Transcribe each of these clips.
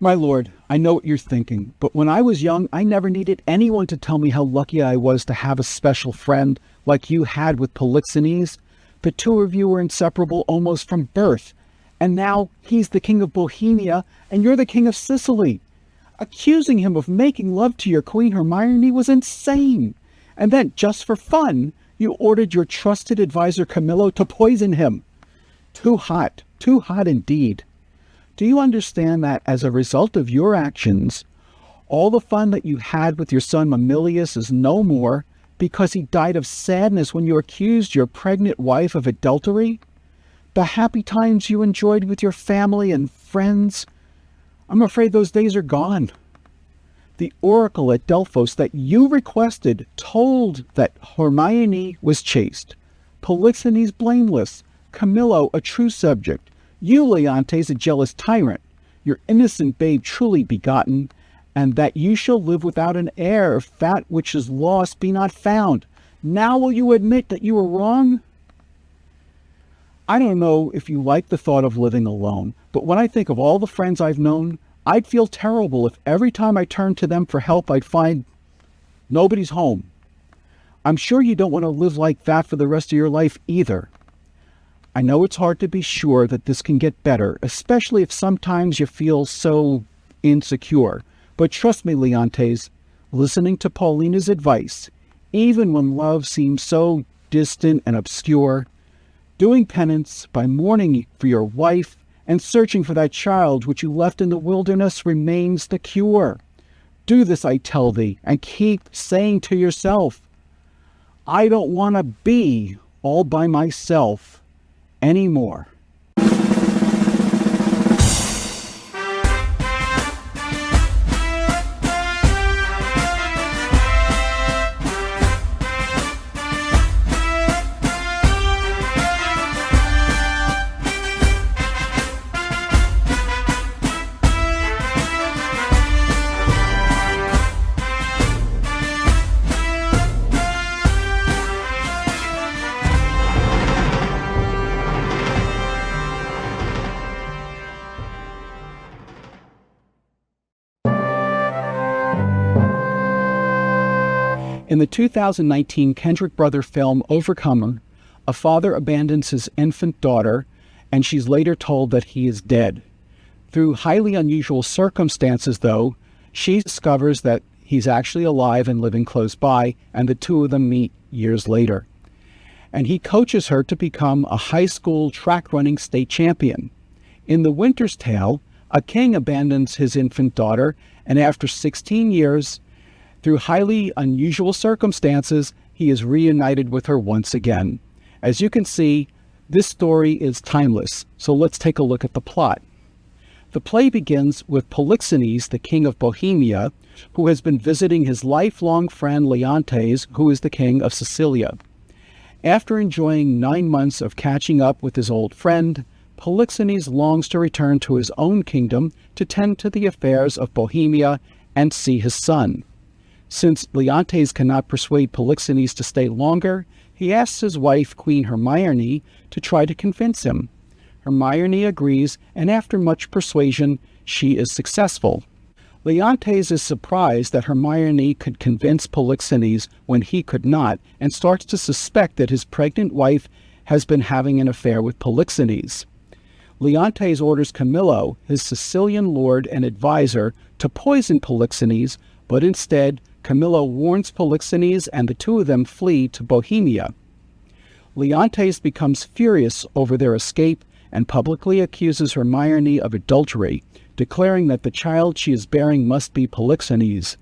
My lord, I know what you're thinking, but when I was young, I never needed anyone to tell me how lucky I was to have a special friend like you had with Polixenes. The two of you were inseparable almost from birth, and now he's the king of Bohemia, and you're the king of Sicily. Accusing him of making love to your Queen Hermione was insane. And then, just for fun, you ordered your trusted advisor Camillo to poison him. Too hot indeed. Do you understand that as a result of your actions, all the fun that you had with your son Mamilius is no more because he died of sadness when you accused your pregnant wife of adultery? The happy times you enjoyed with your family and friends, I'm afraid those days are gone. The oracle at Delphos that you requested told that Hermione was chaste, Polixenes blameless, Camillo a true subject, you, Leontes, a jealous tyrant, your innocent babe truly begotten, and that you shall live without an heir, if that which is lost be not found. Now will you admit that you were wrong? I don't know if you like the thought of living alone, but when I think of all the friends I've known, I'd feel terrible if every time I turned to them for help I'd find nobody's home. I'm sure you don't want to live like that for the rest of your life either. I know it's hard to be sure that this can get better, especially if sometimes you feel so insecure. But trust me, Leontes, listening to Paulina's advice, even when love seems so distant and obscure, doing penance by mourning for your wife and searching for that child which you left in the wilderness remains the cure. Do this, I tell thee, and keep saying to yourself, I don't want to be all by myself anymore. In the 2019 Kendrick Brother film Overcomer, a father abandons his infant daughter, and she's later told that he is dead. Through highly unusual circumstances, though, she discovers that he's actually alive and living close by, and the two of them meet years later. And he coaches her to become a high school track running state champion. In The Winter's Tale, a king abandons his infant daughter, and after 16 years, through highly unusual circumstances, he is reunited with her once again. As you can see, this story is timeless, so let's take a look at the plot. The play begins with Polixenes, the king of Bohemia, who has been visiting his lifelong friend Leontes, who is the king of Sicilia. After enjoying 9 months of catching up with his old friend, Polixenes longs to return to his own kingdom to tend to the affairs of Bohemia and see his son. Since Leontes cannot persuade Polixenes to stay longer, he asks his wife, Queen Hermione, to try to convince him. Hermione agrees, and after much persuasion, she is successful. Leontes is surprised that Hermione could convince Polixenes when he could not, and starts to suspect that his pregnant wife has been having an affair with Polixenes. Leontes orders Camillo, his Sicilian lord and advisor, to poison Polixenes, but instead, Camillo warns Polixenes and the two of them flee to Bohemia. Leontes becomes furious over their escape and publicly accuses Hermione of adultery, declaring that the child she is bearing must be Polixenes.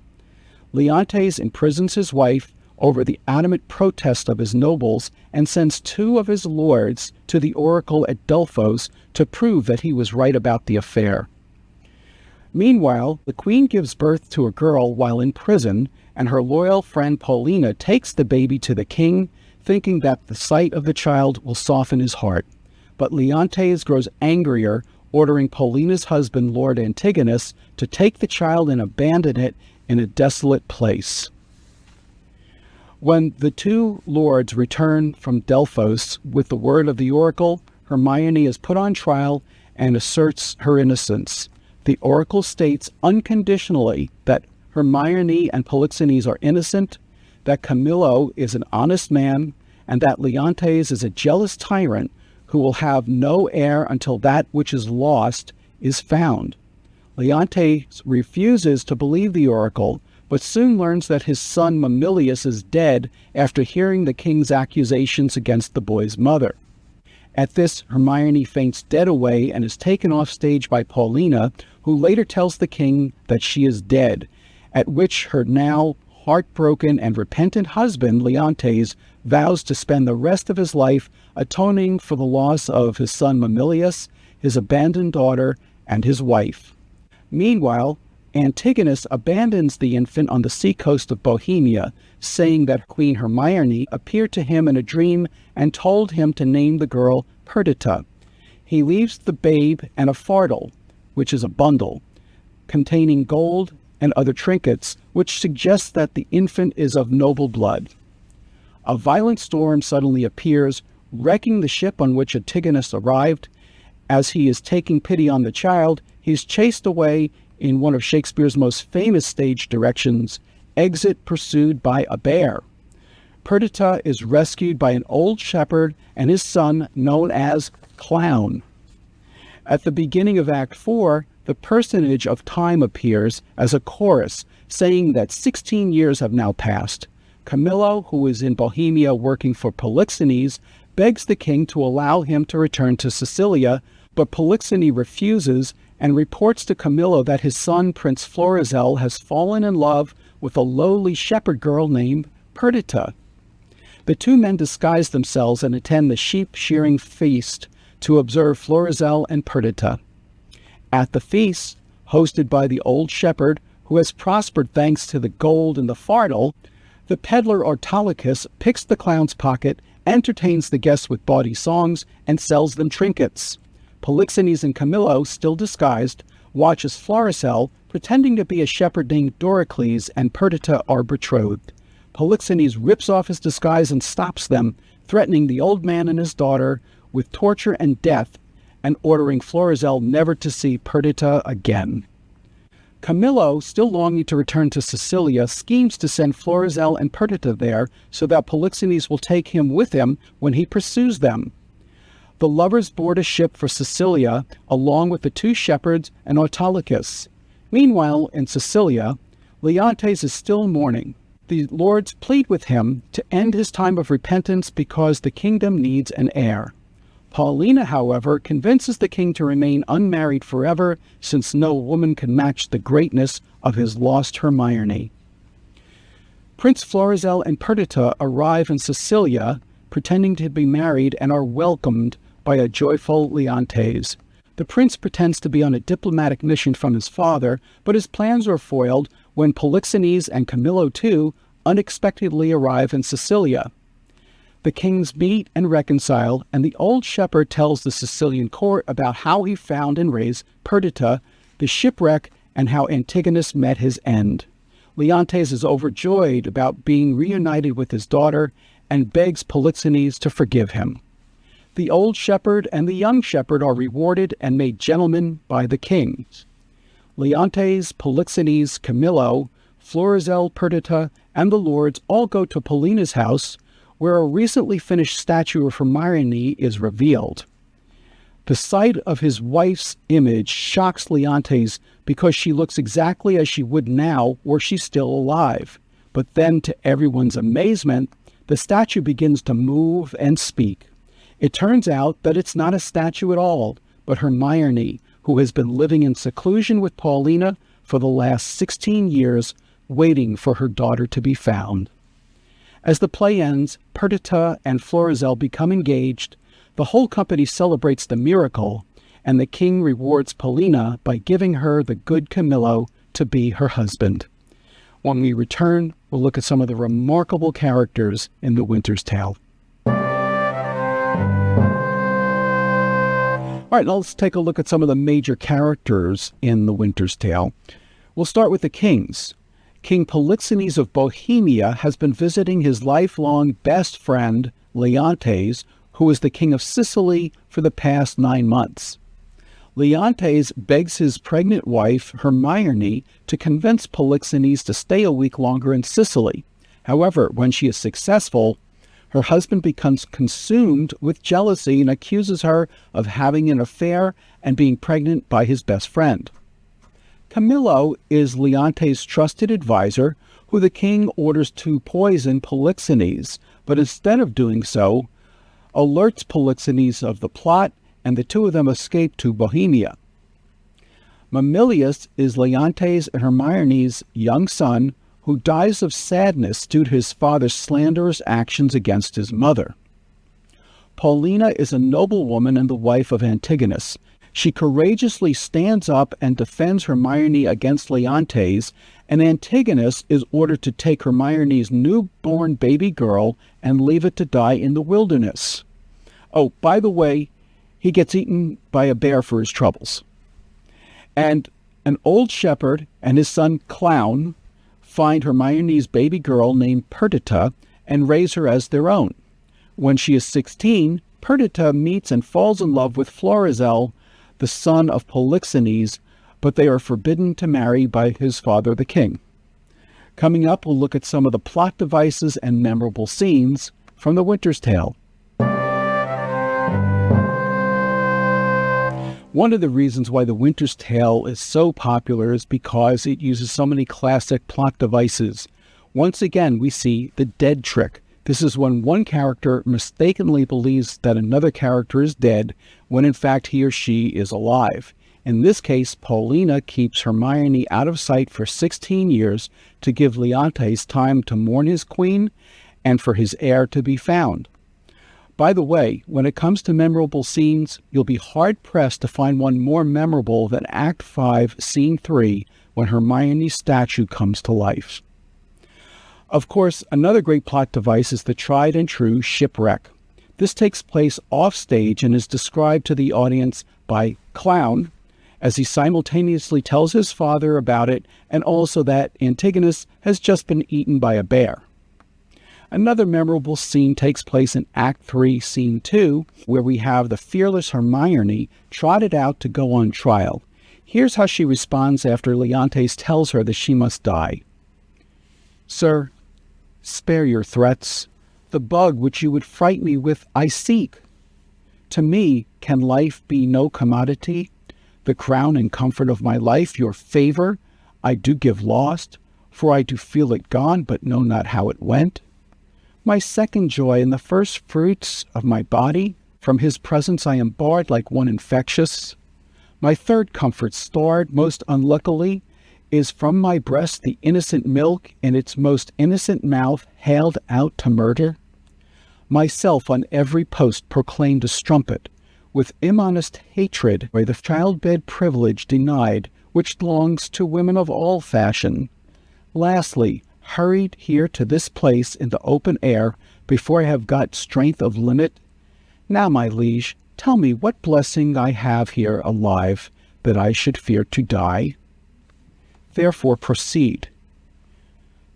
Leontes imprisons his wife over the adamant protest of his nobles and sends 2 of his lords to the oracle at Delphos to prove that he was right about the affair. Meanwhile, the queen gives birth to a girl while in prison, and her loyal friend Paulina takes the baby to the king, thinking that the sight of the child will soften his heart. But Leontes grows angrier, ordering Paulina's husband, Lord Antigonus, to take the child and abandon it in a desolate place. When the 2 lords return from Delphos with the word of the oracle, Hermione is put on trial and asserts her innocence. the oracle states unconditionally that Hermione and Polixenes are innocent, that Camillo is an honest man, and that Leontes is a jealous tyrant who will have no heir until that which is lost is found. Leontes refuses to believe the oracle, but soon learns that his son Mamilius is dead after hearing the king's accusations against the boy's mother. At this, Hermione faints dead away and is taken off stage by Paulina, who later tells the king that she is dead, at which her now heartbroken and repentant husband, Leontes, vows to spend the rest of his life atoning for the loss of his son Mamilius, his abandoned daughter, and his wife. Meanwhile, Antigonus abandons the infant on the seacoast of Bohemia, saying that Queen Hermione appeared to him in a dream and told him to name the girl Perdita. He leaves the babe and a fardel, which is a bundle, containing gold and other trinkets, which suggests that the infant is of noble blood. A violent storm suddenly appears, wrecking the ship on which Antigonus arrived. As he is taking pity on the child, he is chased away in one of Shakespeare's most famous stage directions, Exit Pursued by a Bear. Perdita is rescued by an old shepherd and his son, known as Clown. At the beginning of Act 4, the personage of Time appears as a chorus, saying that 16 years have now passed. Camillo, who is in Bohemia working for Polixenes, begs the king to allow him to return to Sicilia, but Polixenes refuses and reports to Camillo that his son, Prince Florizel, has fallen in love with a lowly shepherd girl named Perdita. The two men disguise themselves and attend the sheep-shearing feast to observe Florizel and Perdita. At the feast, hosted by the old shepherd, who has prospered thanks to the gold in the fardel, the peddler Autolycus picks the clown's pocket, entertains the guests with bawdy songs, and sells them trinkets. Polixenes and Camillo, still disguised, watches Florizel, pretending to be a shepherd named Doricles, and Perdita are betrothed. Polixenes rips off his disguise and stops them, threatening the old man and his daughter with torture and death, and ordering Florizel never to see Perdita again. Camillo, still longing to return to Sicilia, schemes to send Florizel and Perdita there so that Polixenes will take him with him when he pursues them. The lovers board a ship for Sicilia, along with the two shepherds and Autolycus. Meanwhile, in Sicilia, Leontes is still mourning. The lords plead with him to end his time of repentance because the kingdom needs an heir. Paulina, however, convinces the king to remain unmarried forever, since no woman can match the greatness of his lost Hermione. Prince Florizel and Perdita arrive in Sicilia, pretending to be married, and are welcomed by a joyful Leontes. The prince pretends to be on a diplomatic mission from his father, but his plans are foiled when Polixenes and Camillo too unexpectedly arrive in Sicilia. The kings meet and reconcile, and the old shepherd tells the Sicilian court about how he found and raised Perdita, the shipwreck, and how Antigonus met his end. Leontes is overjoyed about being reunited with his daughter and begs Polixenes to forgive him. The old shepherd and the young shepherd are rewarded and made gentlemen by the kings. Leontes, Polixenes, Camillo, Florizel, Perdita, and the lords all go to Paulina's house, where a recently finished statue of Hermione is revealed. The sight of his wife's image shocks Leontes because she looks exactly as she would now were she still alive. But then, to everyone's amazement, the statue begins to move and speak. It turns out that it's not a statue at all, but Hermione, who has been living in seclusion with Paulina for the last 16 years, waiting for her daughter to be found. As the play ends, Perdita and Florizel become engaged, the whole company celebrates the miracle, and the king rewards Paulina by giving her the good Camillo to be her husband. When we return, we'll look at some of the remarkable characters in The Winter's Tale. All right, now let's take a look at some of the major characters in The Winter's Tale. We'll start with the kings. King Polixenes of Bohemia has been visiting his lifelong best friend, Leontes, who is the king of Sicily, for the past 9 months. Leontes begs his pregnant wife, Hermione, to convince Polixenes to stay a week longer in Sicily. However, when she is successful, her husband becomes consumed with jealousy and accuses her of having an affair and being pregnant by his best friend. Camillo is Leontes' trusted advisor, who the king orders to poison Polixenes, but instead of doing so, alerts Polixenes of the plot, and the two of them escape to Bohemia. Mamillius is Leontes and Hermione's young son, who dies of sadness due to his father's slanderous actions against his mother. Paulina is a noblewoman and the wife of Antigonus. She courageously stands up and defends Hermione against Leontes, and Antigonus is ordered to take Hermione's newborn baby girl and leave it to die in the wilderness. Oh, by the way, he gets eaten by a bear for his troubles. And an old shepherd and his son Clown find Hermione's baby girl named Perdita and raise her as their own. When she is 16, Perdita meets and falls in love with Florizel, the son of Polixenes, but they are forbidden to marry by his father, the king. Coming up, we'll look at some of the plot devices and memorable scenes from The Winter's Tale. One of the reasons why The Winter's Tale is so popular is because it uses so many classic plot devices. Once again, we see the dead trick. This is when one character mistakenly believes that another character is dead, when in fact he or she is alive. In this case, Paulina keeps Hermione out of sight for 16 years to give Leontes time to mourn his queen and for his heir to be found. By the way, when it comes to memorable scenes, you'll be hard-pressed to find one more memorable than Act 5, Scene 3, when Hermione's statue comes to life. Of course, another great plot device is the tried and true shipwreck. This takes place offstage and is described to the audience by Clown, as he simultaneously tells his father about it and also that Antigonus has just been eaten by a bear. Another memorable scene takes place in Act 3, Scene 2, where we have the fearless Hermione trotted out to go on trial. Here's how she responds after Leontes tells her that she must die. "Sir, spare your threats. The bug which you would fright me with I seek. To me can life be no commodity? The crown and comfort of my life, your favor, I do give lost, for I do feel it gone, but know not how it went. My second joy and the first fruits of my body, from his presence I am barred like one infectious. My third comfort starred, most unluckily, is from my breast the innocent milk in its most innocent mouth haled out to murder. Myself on every post proclaimed a strumpet, with immodest hatred by the childbed privilege denied, which belongs to women of all fashion. Lastly, hurried here to this place in the open air before I have got strength of limit. Now, my liege, tell me what blessing I have here alive, that I should fear to die. Therefore proceed.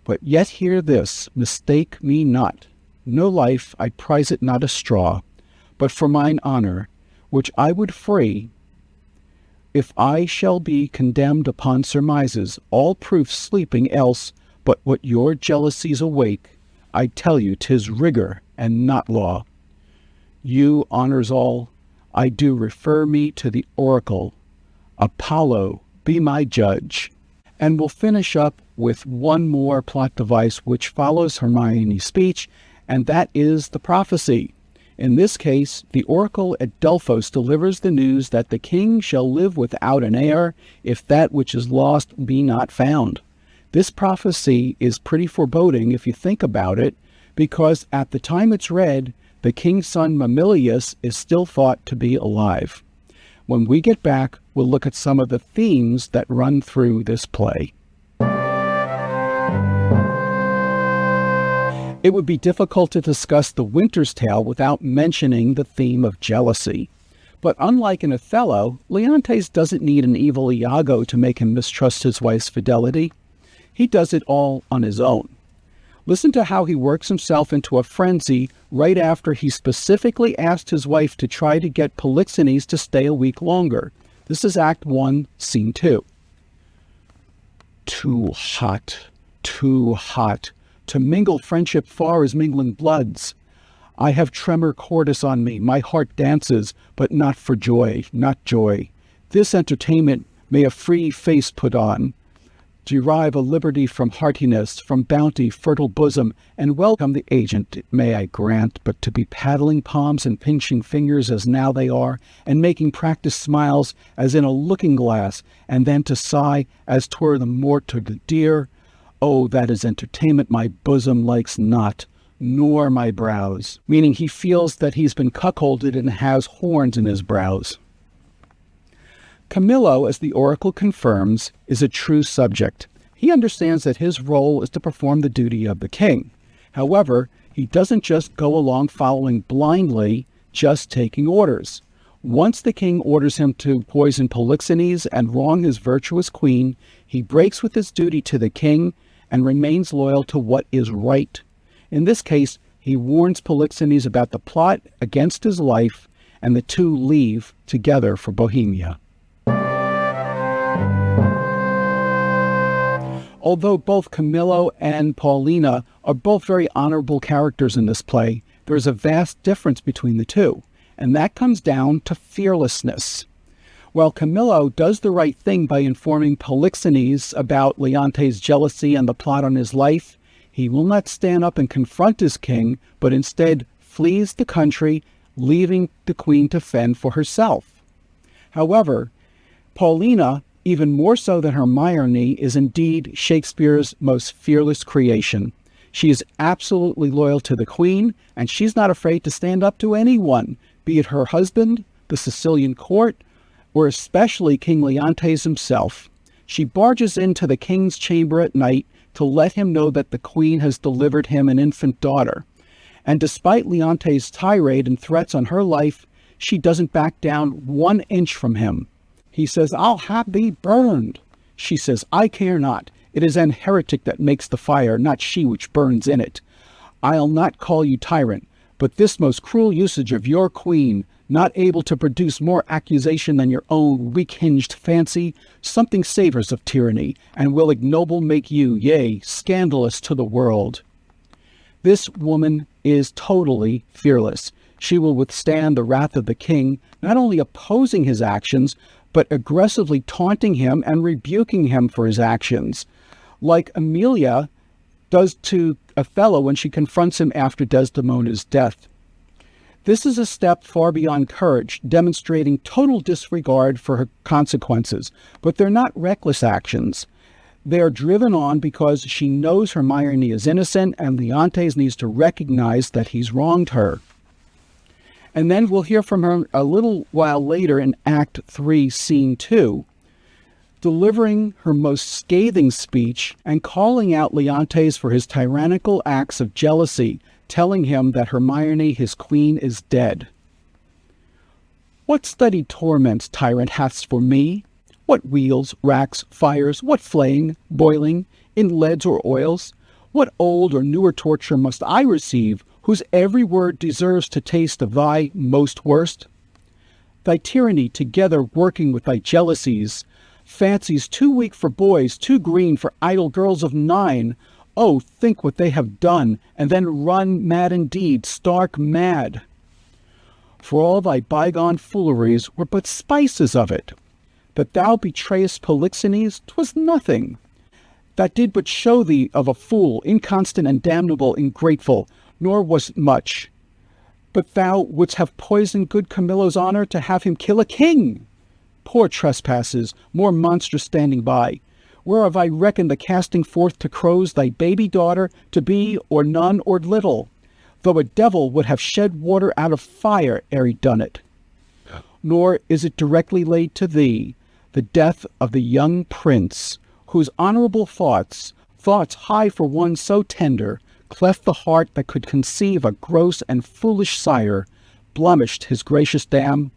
But yet hear this, mistake me not. No life, I prize it not a straw, but for mine honor, which I would free, if I shall be condemned upon surmises, all proofs sleeping else, but what your jealousies awake, I tell you 'tis rigor and not law. You honors all, I do refer me to the oracle. Apollo, be my judge. And we'll finish up with one more plot device which follows Hermione's speech, and that is the prophecy. In this case, the oracle at Delphos delivers the news that the king shall live without an heir if that which is lost be not found. This prophecy is pretty foreboding if you think about it, because at the time it's read, the king's son Mamillius is still thought to be alive. When we get back, we'll look at some of the themes that run through this play. It would be difficult to discuss The Winter's Tale without mentioning the theme of jealousy. But unlike in Othello, Leontes doesn't need an evil Iago to make him mistrust his wife's fidelity. He does it all on his own. Listen to how he works himself into a frenzy right after he specifically asked his wife to try to get Polixenes to stay a week longer. This is Act 1, Scene 2. Too hot, to mingle friendship far as mingling bloods. I have tremor cordis on me, my heart dances, but not for joy, not joy. This entertainment may a free face put on, derive a liberty from heartiness, from bounty, fertile bosom, and welcome the agent, may I grant, but to be paddling palms and pinching fingers as now they are, and making practised smiles as in a looking-glass, and then to sigh as 'twere the more to the dear. Oh, that is entertainment my bosom likes not, nor my brows, meaning he feels that he's been cuckolded and has horns in his brows. Camillo, as the oracle confirms, is a true subject. He understands that his role is to perform the duty of the king. However, he doesn't just go along following blindly, just taking orders. Once the king orders him to poison Polixenes and wrong his virtuous queen, he breaks with his duty to the king and remains loyal to what is right. In this case, he warns Polixenes about the plot against his life, and the two leave together for Bohemia. Although both Camillo and Paulina are both very honorable characters in this play, there is a vast difference between the two, and that comes down to fearlessness. While Camillo does the right thing by informing Polixenes about Leontes' jealousy and the plot on his life, he will not stand up and confront his king, but instead flees the country, leaving the queen to fend for herself. However, Paulina, even more so than Hermione, is indeed Shakespeare's most fearless creation. She is absolutely loyal to the queen, and she's not afraid to stand up to anyone, be it her husband, the Sicilian court, or especially King Leontes himself. She barges into the king's chamber at night to let him know that the queen has delivered him an infant daughter. And despite Leontes' tirade and threats on her life, she doesn't back down 1 inch from him. He says, "I'll have thee burned." She says, "I care not. It is an heretic that makes the fire, not she which burns in it. I'll not call you tyrant, but this most cruel usage of your queen, not able to produce more accusation than your own weak-hinged fancy, something savours of tyranny, and will ignoble make you, yea, scandalous to the world." This woman is totally fearless. She will withstand the wrath of the king, not only opposing his actions, but aggressively taunting him and rebuking him for his actions, like Emilia does to Othello when she confronts him after Desdemona's death. This is a step far beyond courage, demonstrating total disregard for her consequences, but they're not reckless actions. They are driven on because she knows Hermione is innocent and Leontes needs to recognize that he's wronged her. And then we'll hear from her a little while later in Act 3, Scene 2, delivering her most scathing speech and calling out Leontes for his tyrannical acts of jealousy, telling him that Hermione, his queen, is dead. "What studied torments, tyrant, hast for me? What wheels, racks, fires, what flaying, boiling, in leads or oils? What old or newer torture must I receive, whose every word deserves to taste of thy most worst? Thy tyranny, together working with thy jealousies, fancies too weak for boys, too green for idle girls of 9. Oh, think what they have done, and then run mad indeed, stark mad. For all thy bygone fooleries were but spices of it. That thou betrayest Polixenes, 'twas nothing. That did but show thee of a fool, inconstant and damnable, ingrateful, nor was it much. But thou wouldst have poisoned good Camillo's honor to have him kill a king. Poor trespasses, more monstrous standing by. Whereof I reckon the casting forth to crows thy baby daughter to be or none or little, though a devil would have shed water out of fire ere he done it. Nor is it directly laid to thee, the death of the young prince, whose honorable thoughts high for one so tender, cleft the heart that could conceive a gross and foolish sire, blemished his gracious dam.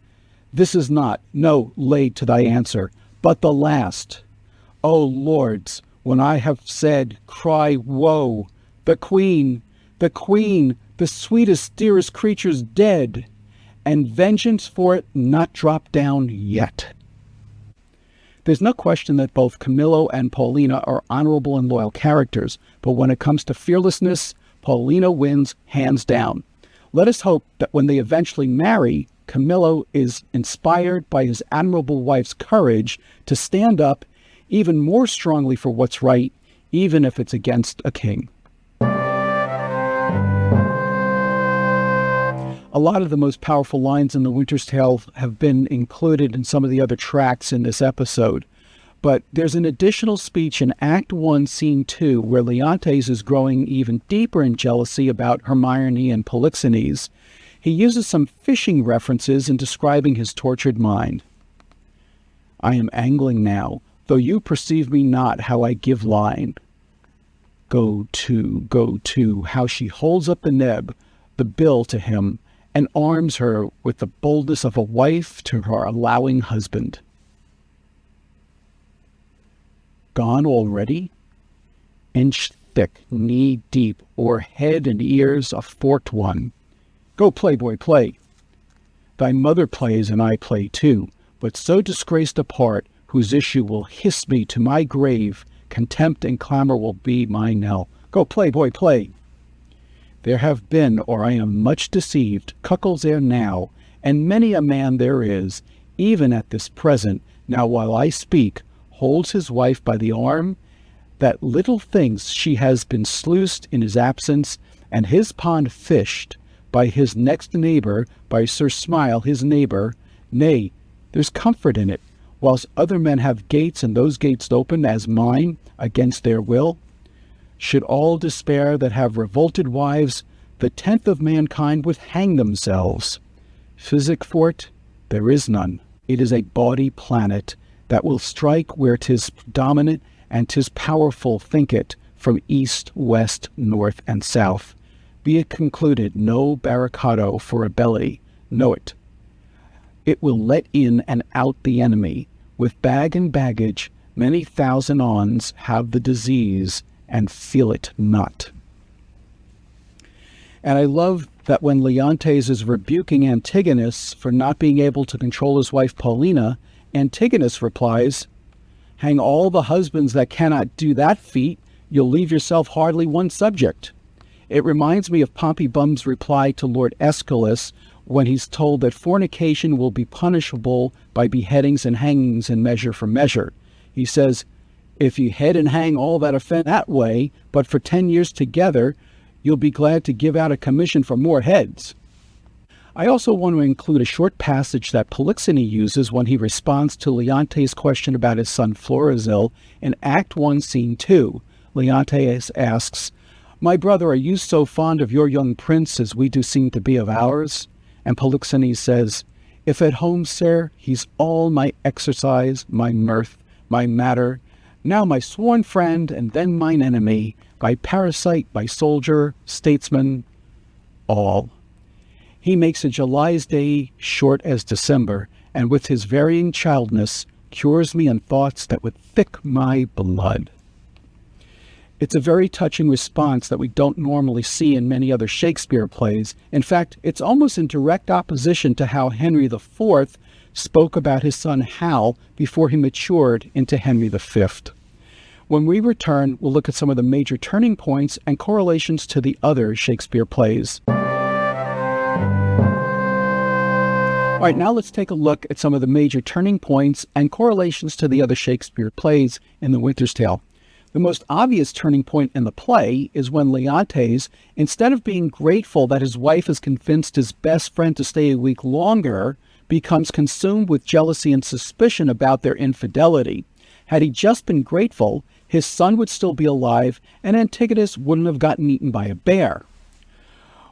This is not, no, laid to thy answer, but the last. O lords, when I have said, cry woe, the queen, the sweetest, dearest creature's dead, and vengeance for it not dropped down yet. There's no question that both Camillo and Paulina are honorable and loyal characters, but when it comes to fearlessness, Paulina wins hands down. Let us hope that when they eventually marry, Camillo is inspired by his admirable wife's courage to stand up even more strongly for what's right, even if it's against a king. A lot of the most powerful lines in The Winter's Tale have been included in some of the other tracks in this episode. But there's an additional speech in Act 1, Scene 2, where Leontes is growing even deeper in jealousy about Hermione and Polixenes. He uses some fishing references in describing his tortured mind. I am angling now, though you perceive me not how I give line. Go to, how she holds up the neb, the bill to him, and arms her with the boldness of a wife to her allowing husband. Gone already? Inch thick, knee deep, o'er head and ears a forked one. Go play, boy, play. Thy mother plays and I play too, but so disgraced a part, whose issue will hiss me to my grave, contempt and clamor will be my knell. Go play, boy, play. There have been, or I am much deceived, cuckolds ere now, and many a man there is, even at this present, now while I speak, holds his wife by the arm, that little thinks she has been sluiced in his absence, and his pond fished, by his next neighbor, by Sir Smile his neighbor. Nay, there's comfort in it, whilst other men have gates, and those gates open, as mine, against their will. Should all despair that have revolted wives, the 10th of mankind would hang themselves. Physic for't, there is none. It is a bawdy planet that will strike where 'tis dominant, and 'tis powerful, think it, from east, west, north, and south. Be it concluded, no barricado for a belly, know it. It will let in and out the enemy. With bag and baggage, many thousand ons have the disease, and feel it not. And I love that when Leontes is rebuking Antigonus for not being able to control his wife Paulina, Antigonus replies, hang all the husbands that cannot do that feat, you'll leave yourself hardly one subject. It reminds me of Pompey Bum's reply to Lord Aeschylus when he's told that fornication will be punishable by beheadings and hangings in measure for measure. He says, if you head and hang all that offend that way, but for 10 years together, you'll be glad to give out a commission for more heads. I also want to include a short passage that Polixenes uses when he responds to Leontes' question about his son Florizel in Act 1, Scene 2. Leontes asks, my brother, are you so fond of your young prince as we do seem to be of ours? And Polixenes says, if at home, sir, he's all my exercise, my mirth, my matter, now my sworn friend, and then mine enemy, by parasite, by soldier, statesman, all. He makes a July's day short as December, and with his varying childness, cures me in thoughts that would thick my blood. It's a very touching response that we don't normally see in many other Shakespeare plays. In fact, it's almost in direct opposition to how Henry IV spoke about his son Hal before he matured into Henry V. When we return, we'll look at some of the major turning points and correlations to the other Shakespeare plays. All right, now let's take a look at some of the major turning points and correlations to the other Shakespeare plays in The Winter's Tale. The most obvious turning point in the play is when Leontes, instead of being grateful that his wife has convinced his best friend to stay a week longer, becomes consumed with jealousy and suspicion about their infidelity. Had he just been grateful, his son would still be alive, and Antigonus wouldn't have gotten eaten by a bear.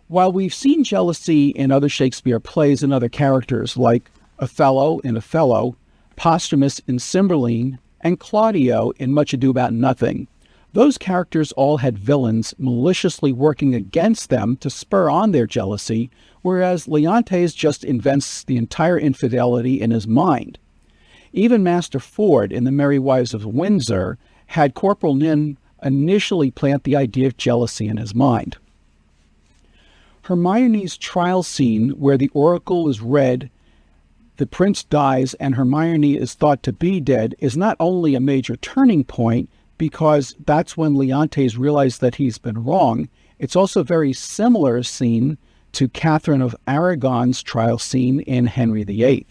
While we've seen jealousy in other Shakespeare plays and other characters like Othello in Othello, Posthumus in Cymbeline, and Claudio in Much Ado About Nothing, those characters all had villains maliciously working against them to spur on their jealousy, whereas Leontes just invents the entire infidelity in his mind. Even Master Ford in The Merry Wives of Windsor had Corporal Nin initially plant the idea of jealousy in his mind. Hermione's trial scene, where the oracle is read the prince dies and Hermione is thought to be dead is not only a major turning point because that's when Leontes realized that he's been wrong, it's also a very similar scene to Catherine of Aragon's trial scene in Henry VIII.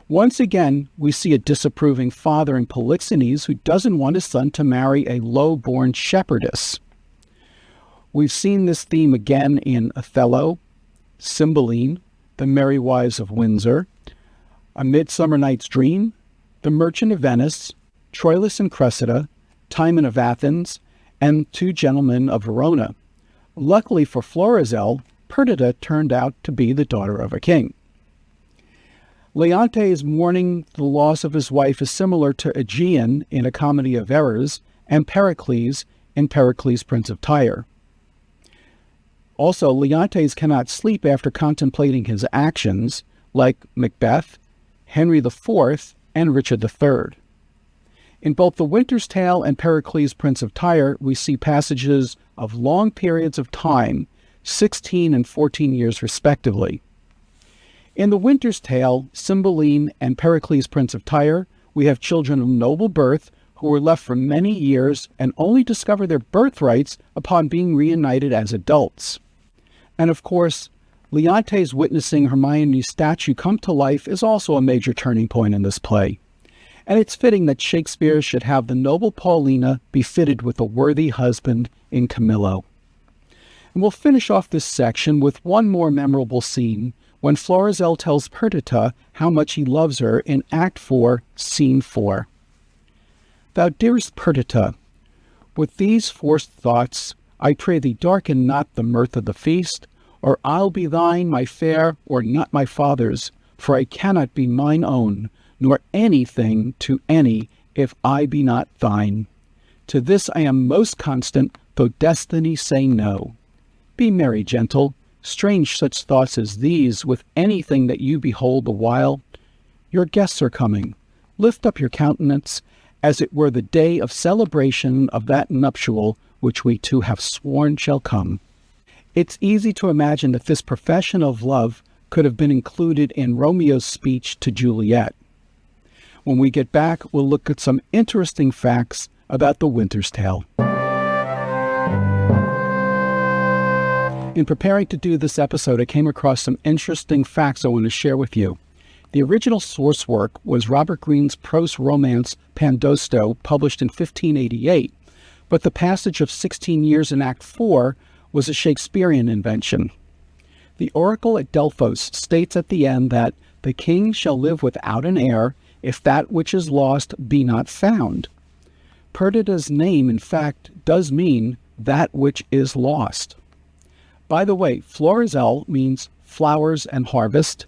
Once again, we see a disapproving father in Polixenes who doesn't want his son to marry a low-born shepherdess. We've seen this theme again in Othello, Cymbeline, The Merry Wives of Windsor, A Midsummer Night's Dream, The Merchant of Venice, Troilus and Cressida, Timon of Athens, and Two Gentlemen of Verona. Luckily for Florizel, Perdita turned out to be the daughter of a king. Leontes mourning the loss of his wife is similar to Aegeon in A Comedy of Errors and Pericles in Pericles, Prince of Tyre. Also, Leontes cannot sleep after contemplating his actions, like Macbeth, Henry IV, and Richard III. In both The Winter's Tale and Pericles, Prince of Tyre, we see passages of long periods of time, 16 and 14 years respectively. In The Winter's Tale, Cymbeline, and Pericles, Prince of Tyre, we have children of noble birth who were left for many years and only discover their birthrights upon being reunited as adults. And of course, Leontes witnessing Hermione's statue come to life is also a major turning point in this play. And it's fitting that Shakespeare should have the noble Paulina be fitted with a worthy husband in Camillo. And we'll finish off this section with one more memorable scene when Florizel tells Perdita how much he loves her in Act 4, Scene 4. Thou dearest Perdita, with these forced thoughts, I pray thee darken not the mirth of the feast, or I'll be thine, my fair, or not my father's, for I cannot be mine own, nor anything to any, if I be not thine. To this I am most constant, though destiny say no. Be merry, gentle, strange such thoughts as these with anything that you behold the while. Your guests are coming. Lift up your countenance, as it were the day of celebration of that nuptial which we two have sworn shall come. It's easy to imagine that this profession of love could have been included in Romeo's speech to Juliet. When we get back, we'll look at some interesting facts about The Winter's Tale. In preparing to do this episode, I came across some interesting facts I want to share with you. The original source work was Robert Greene's prose romance Pandosto, published in 1588, but the passage of 16 years in Act 4 was a Shakespearean invention. The oracle at Delphos states at the end that the king shall live without an heir if that which is lost be not found. Perdita's name, in fact, does mean that which is lost. By the way, Florizel means flowers and harvest,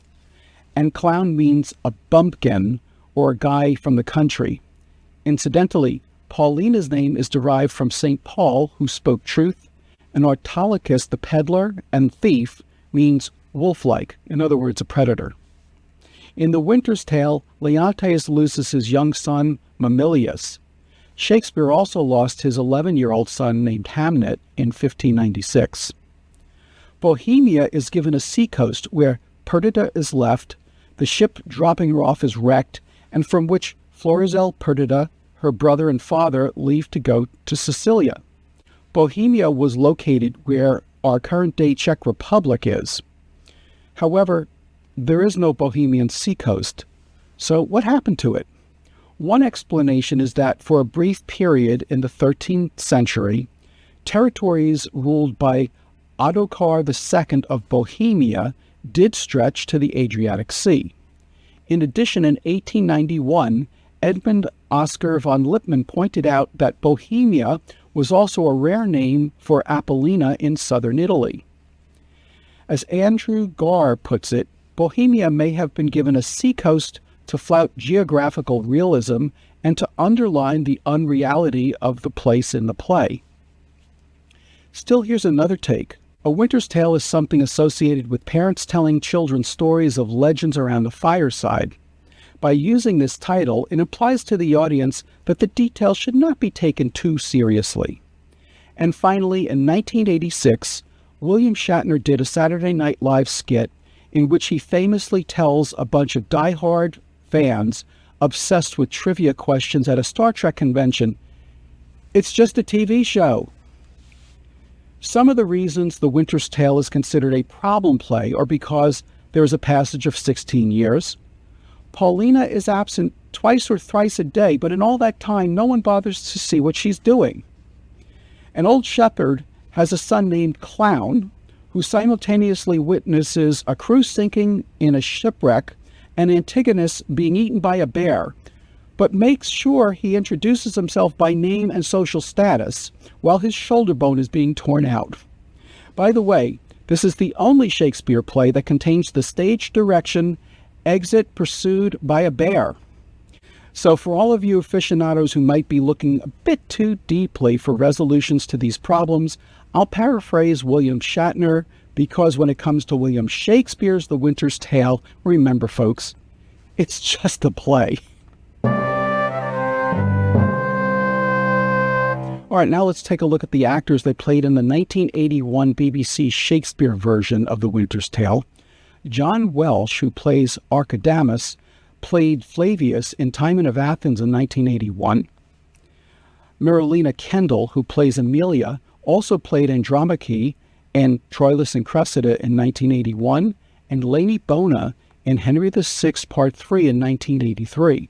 and clown means a bumpkin or a guy from the country. Incidentally, Paulina's name is derived from St. Paul, who spoke truth, and Autolycus, the peddler and thief, means wolf-like, in other words, a predator. In The Winter's Tale, Leontes loses his young son, Mamillius. Shakespeare also lost his 11-year-old son named Hamnet in 1596. Bohemia is given a seacoast where Perdita is left, the ship dropping her off is wrecked, and from which Florizel, Perdita, her brother and father leave to go to Sicilia. Bohemia was located where our current-day Czech Republic is. However, there is no Bohemian seacoast. So what happened to it? One explanation is that for a brief period in the 13th century, territories ruled by Ottokar II of Bohemia did stretch to the Adriatic Sea. In addition, in 1891, Edmund Oscar von Lippmann pointed out that Bohemia was also a rare name for Apollina in southern Italy. As Andrew Garr puts it, Bohemia may have been given a seacoast to flout geographical realism and to underline the unreality of the place in the play. Still, here's another take. A Winter's Tale is something associated with parents telling children stories of legends around the fireside. By using this title, it implies to the audience that the details should not be taken too seriously. And finally, in 1986, William Shatner did a Saturday Night Live skit in which he famously tells a bunch of diehard fans obsessed with trivia questions at a Star Trek convention, "It's just a TV show." Some of the reasons The Winter's Tale is considered a problem play are because there is a passage of 16 years. Paulina is absent twice or thrice a day, but in all that time, no one bothers to see what she's doing. An old shepherd has a son named Clown, who simultaneously witnesses a crew sinking in a shipwreck and Antigonus being eaten by a bear, but makes sure he introduces himself by name and social status while his shoulder bone is being torn out. By the way, this is the only Shakespeare play that contains the stage direction, "Exit pursued by a bear." So for all of you aficionados who might be looking a bit too deeply for resolutions to these problems, I'll paraphrase William Shatner, because when it comes to William Shakespeare's The Winter's Tale, remember folks, it's just a play. All right, now let's take a look at the actors that played in the 1981 BBC Shakespeare version of The Winter's Tale. John Welsh, who plays Archidamus, played Flavius in Timon of Athens in 1981. Marilena Kendall, who plays Amelia, also played Andromache in Troilus and Cressida in 1981, and Lainey Bona in Henry VI Part 3 in 1983.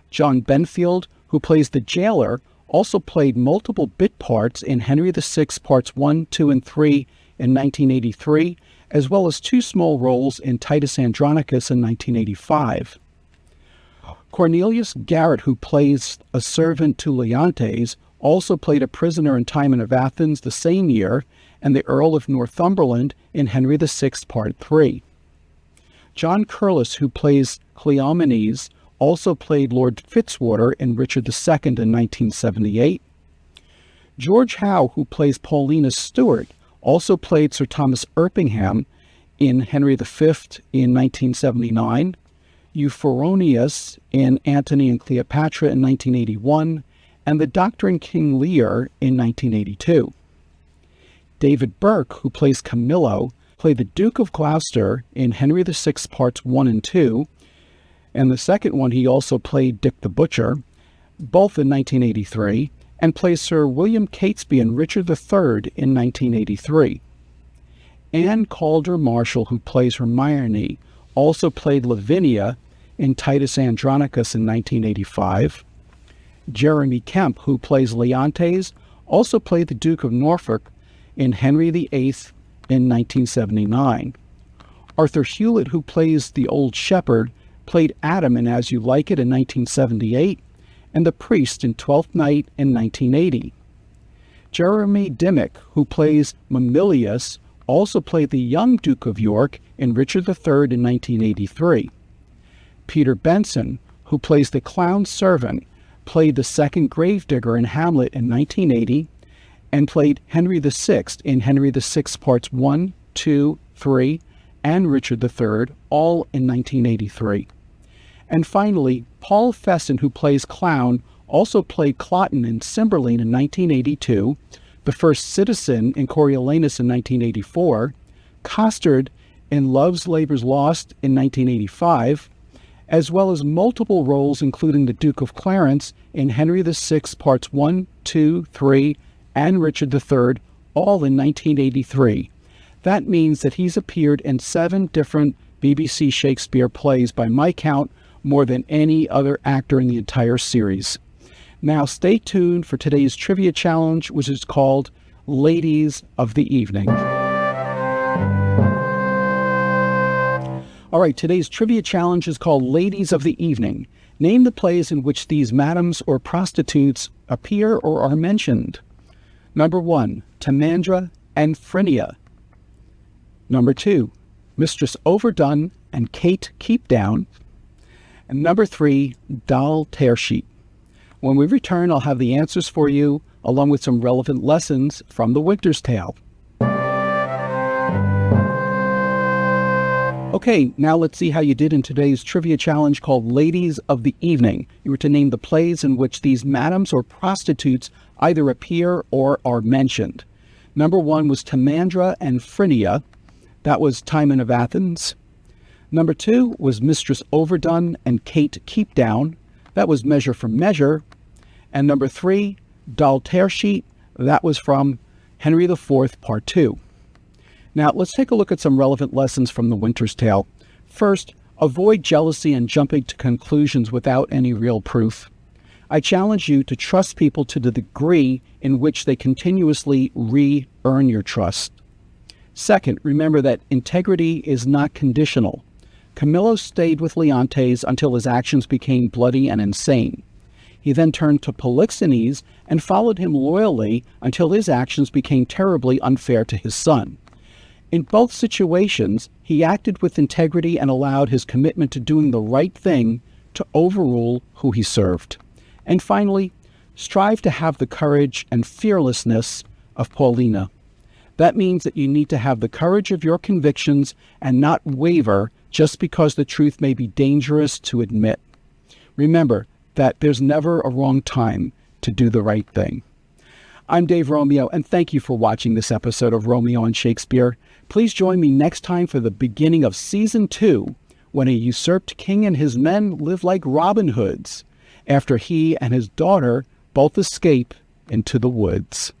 John Benfield, who plays the jailer, also played multiple bit parts in Henry VI Parts 1, 2, and 3 in 1983, as well as 2 small roles in Titus Andronicus in 1985. Cornelius Garrett, who plays a servant to Leontes, also played a prisoner in Timon of Athens the same year, and the Earl of Northumberland in Henry VI Part 3. John Curlis, who plays Cleomenes, also played Lord Fitzwater in Richard II in 1978. George Howe, who plays Paulina Stewart, also played Sir Thomas Erpingham in Henry V in 1979, Euphoronius in Antony and Cleopatra in 1981, and the Doctor in King Lear in 1982. David Burke, who plays Camillo, played the Duke of Gloucester in Henry VI Parts 1 and 2, and the second one he also played Dick the Butcher, both in 1983, and plays Sir William Catesby in Richard III in 1983. Anne Calder Marshall, who plays Hermione, also played Lavinia in Titus Andronicus in 1985. Jeremy Kemp, who plays Leontes, also played the Duke of Norfolk in Henry VIII in 1979. Arthur Hewlett, who plays the Old Shepherd, played Adam in As You Like It in 1978, and the Priest in Twelfth Night in 1980. Jeremy Dimmock, who plays Mamilius, also played the young Duke of York in Richard III in 1983. Peter Benson, who plays the clown servant, played the second gravedigger in Hamlet in 1980, and played Henry VI in Henry VI Parts 1, 2, 3, and Richard III, all in 1983. And finally, Paul Fesson, who plays Clown, also played Cloten in Cymbeline in 1982, the first citizen in Coriolanus in 1984, Costard in Love's Labour's Lost in 1985, as well as multiple roles including the Duke of Clarence in Henry VI Parts 1, 2, 3, and Richard III, all in 1983. That means that he's appeared in 7 different BBC Shakespeare plays, by my count, more than any other actor in the entire series. Now stay tuned for today's trivia challenge, which is called Ladies of the Evening. All right, today's trivia challenge is called Ladies of the Evening. Name the plays in which these madams or prostitutes appear or are mentioned. Number 1, Timandra and Phrynia. Number 2, Mistress Overdone and Kate Keepdown. And number 3, Doll Tearsheet. When we return, I'll have the answers for you, along with some relevant lessons from The Winter's Tale. Okay, now let's see how you did in today's trivia challenge called Ladies of the Evening. You were to name the plays in which these madams or prostitutes either appear or are mentioned. Number 1 was Timandra and Phrynia. That was Timon of Athens. Number 2 was Mistress Overdone and Kate Keepdown. That was Measure for Measure. And number 3, Dal Tearsheet. That was from Henry IV, Part 2. Now, let's take a look at some relevant lessons from The Winter's Tale. First, avoid jealousy and jumping to conclusions without any real proof. I challenge you to trust people to the degree in which they continuously re-earn your trust. Second, remember that integrity is not conditional. Camillo stayed with Leontes until his actions became bloody and insane. He then turned to Polixenes and followed him loyally until his actions became terribly unfair to his son. In both situations, he acted with integrity and allowed his commitment to doing the right thing to overrule who he served. And finally, strive to have the courage and fearlessness of Paulina. That means that you need to have the courage of your convictions and not waver just because the truth may be dangerous to admit. Remember that there's never a wrong time to do the right thing. I'm Dave Romeo, and thank you for watching this episode of Romeo and Shakespeare. Please join me next time for the beginning of Season 2, when a usurped king and his men live like Robin Hoods, after he and his daughter both escape into the woods.